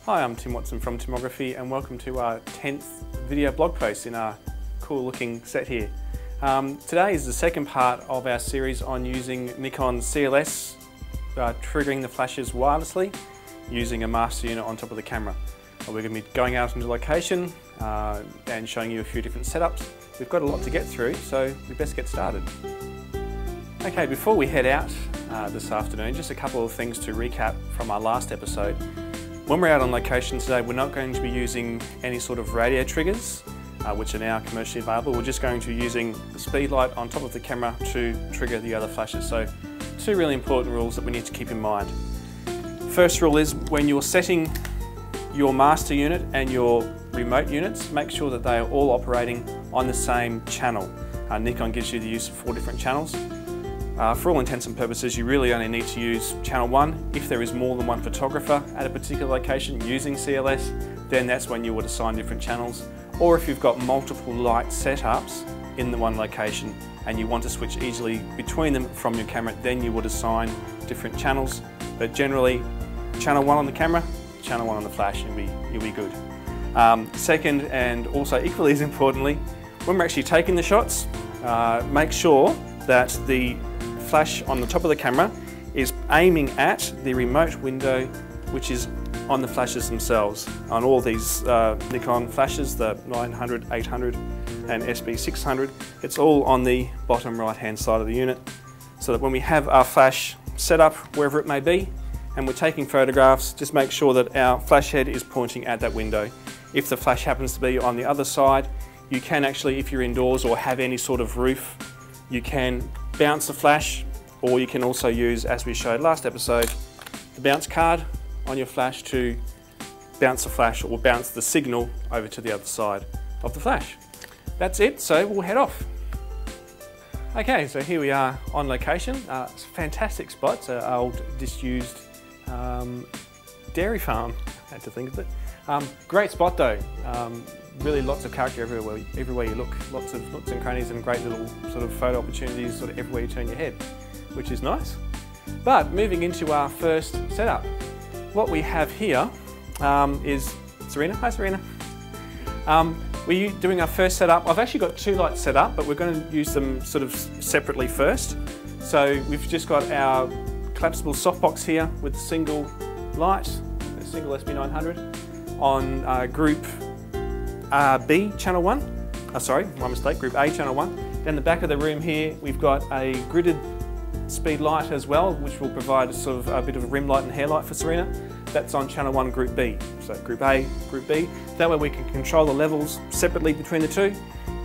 Hi, I'm Tim Watson from Timography and welcome to our 10th video blog post in our cool looking set here. Today is the second part of our series on using Nikon CLS, triggering the flashes wirelessly using a master unit on top of the camera. We're going to be going out into location and showing you a few different setups. We've got a lot to get through, so we best get started. Okay, before we head out this afternoon, just a couple of things to recap from our last episode. When we're out on location today, we're not going to be using any sort of radio triggers, which are now commercially available. We're just going to be using the speed light on top of the camera to trigger the other flashes. So, two really important rules that we need to keep in mind. First rule is when you're setting your master unit and your remote units, make sure that they are all operating on the same channel. Nikon gives you the use of 4 different channels. For all intents and purposes, you really only need to use channel 1. If there is more than one photographer at a particular location using CLS, then that's when you would assign different channels. Or if you've got multiple light setups in the one location and you want to switch easily between them from your camera, then you would assign different channels. But generally, channel 1 on the camera, channel 1 on the flash, you'll be good. Second, and also equally as importantly, when we're actually taking the shots, make sure that the flash on the top of the camera is aiming at the remote window which is on the flashes themselves. On all these Nikon flashes, the 900, 800 and SB600, it's all on the bottom right hand side of the unit, so that when we have our flash set up wherever it may be and we're taking photographs, just make sure that our flash head is pointing at that window. If the flash happens to be on the other side, you can actually, if you're indoors or have any sort of roof, you can bounce the flash, or you can also use, as we showed last episode, the bounce card on your flash to bounce the flash or bounce the signal over to the other side of the flash. That's it, so we'll head off. Okay, so here we are on location. It's a fantastic spot. It's an old disused dairy farm, I had to think of it. Great spot though. Really lots of character everywhere you look, lots of nooks and crannies and great little sort of photo opportunities sort of everywhere you turn your head, which is nice. But moving into our first setup, what we have here is Serena. Hi Serena. We're doing our first setup. I've actually got 2 lights set up, but we're going to use them sort of separately first. So we've just got our collapsible softbox here with a single light, a single SB900 on group B channel 1, sorry, my mistake, group A channel 1. Down the back of the room here we've got a gridded speed light as well, which will provide a sort of a bit of a rim light and hair light for Serena. That's on channel 1 group B, so group A, group B. That way we can control the levels separately between the two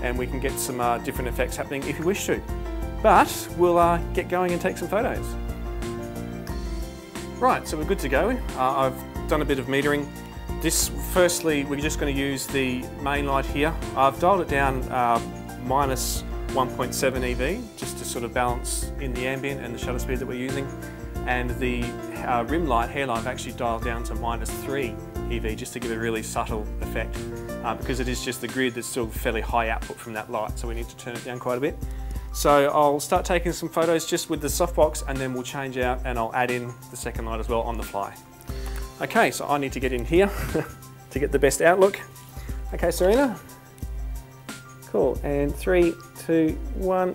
and we can get some different effects happening if you wish to. But we'll get going and take some photos. Right, so we're good to go. I've done a bit of metering. Firstly, we're just going to use the main light here. I've dialed it down minus 1.7 EV just to sort of balance in the ambient and the shutter speed that we're using. And the rim light, hair light, I've actually dialed down to minus 3 EV just to give a really subtle effect because it is just the grid that's still fairly high output from that light, so we need to turn it down quite a bit. So I'll start taking some photos just with the softbox and then we'll change out and I'll add in the second light as well on the fly. Okay, so I need to get in here to get the best outlook. Okay, Serena. Cool, and 3, 2, 1.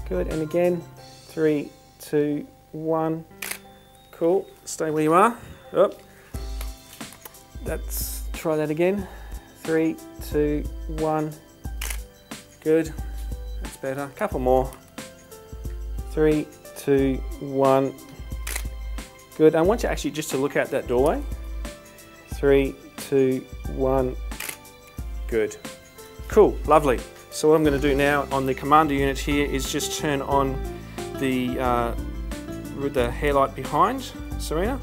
Good, and again, 3, 2, 1. Cool, stay where you are. Oh. Let's try that again. 3, 2, 1. Good, that's better. A couple more. 3, 2, 1. Good, I want you actually just to look out that doorway. 3, 2, 1. Good. Cool, lovely. So what I'm going to do now on the commander unit here is just turn on the hair light behind Serena,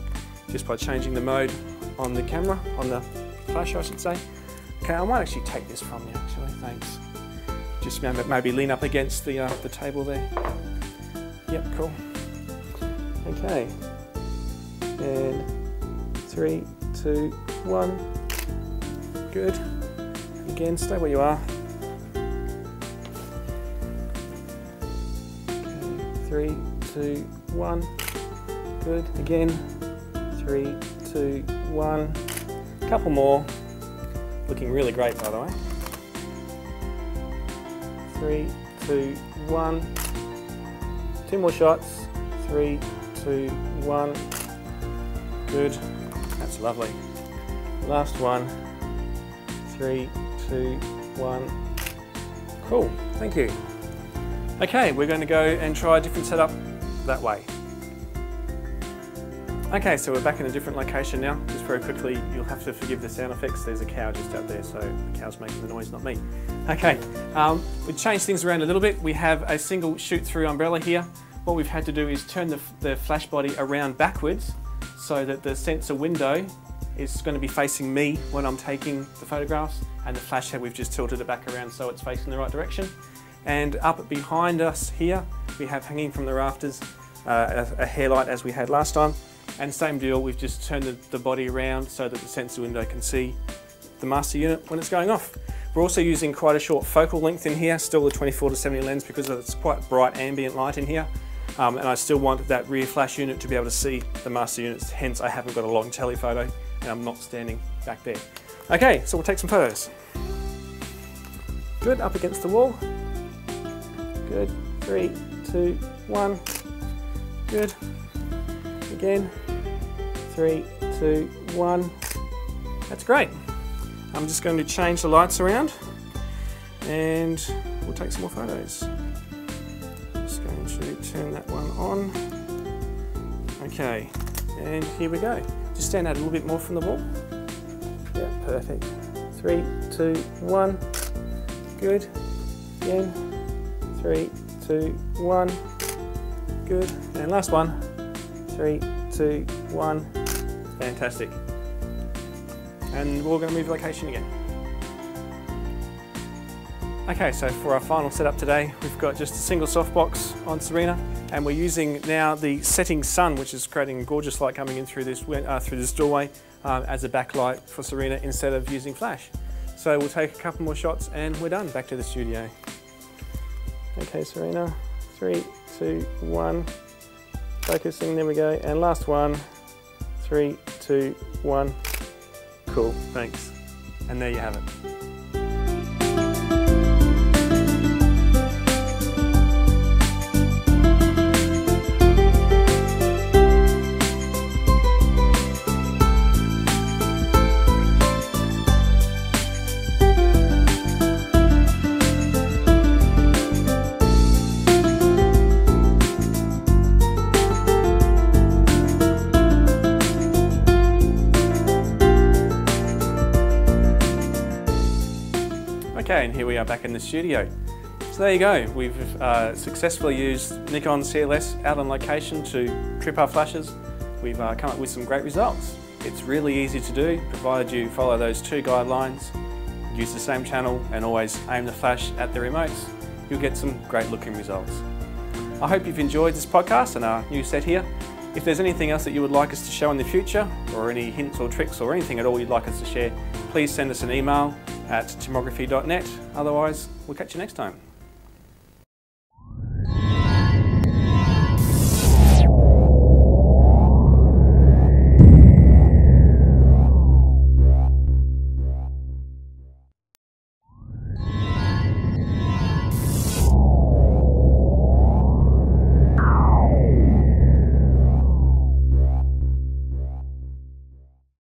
just by changing the mode on the camera, on the flash I should say. Okay, I might actually take this from you actually, thanks. Just maybe lean up against the table there. Yep, cool. Okay. And 3, 2, 1. Good. Again, stay where you are. Okay, 3, 2, 1. Good. Again. 3, 2, 1. A couple more. Looking really great, by the way. 3, 2, 1. 2 more shots. 3, 2, 1. Good. That's lovely. Last one. 3, 2, 1. Cool. Thank you. Okay, we're going to go and try a different setup that way. Okay, so we're back in a different location now. Just very quickly, you'll have to forgive the sound effects. There's a cow just out there, so the cow's making the noise, not me. Okay, we've changed things around a little bit. We have a single shoot-through umbrella here. What we've had to do is turn the flash body around backwards so that the sensor window is going to be facing me when I'm taking the photographs, and the flash head, we've just tilted it back around so it's facing the right direction. And up behind us here, we have hanging from the rafters a hairlight as we had last time. And same deal, we've just turned the body around so that the sensor window can see the master unit when it's going off. We're also using quite a short focal length in here, still the 24-70 lens, because it's quite bright ambient light in here. And I still want that rear flash unit to be able to see the master units, hence I haven't got a long telephoto and I'm not standing back there. Okay, so we'll take some photos. Good, up against the wall. Good, 3, 2, 1. Good. Again, 3, 2, 1. That's great. I'm just going to change the lights around and we'll take some more photos. Just going to turn that one on. Okay, and here we go. Just stand out a little bit more from the wall. Yeah, perfect. 3, 2, 1. Good. Again, 3, 2, 1. Good. And last one. 3, 2, 1. Fantastic. And we're going to move location again. Okay, so for our final setup today, we've got just a single softbox on Serena, and we're using now the setting sun, which is creating gorgeous light coming in through this doorway as a backlight for Serena instead of using flash. So we'll take a couple more shots and we're done. Back to the studio. Okay, Serena. 3, 2, 1. Focusing, there we go, and last one, 3, 2, 1. Cool, thanks. And there you have it. Okay, and here we are back in the studio. So there you go, we've successfully used Nikon CLS out on location to trip our flashes. We've come up with some great results. It's really easy to do, provided you follow those 2 guidelines, use the same channel and always aim the flash at the remotes. You'll get some great looking results. I hope you've enjoyed this podcast and our new set here. If there's anything else that you would like us to show in the future, or any hints or tricks or anything at all you'd like us to share, please send us an email at timography.net. Otherwise, we'll catch you next time.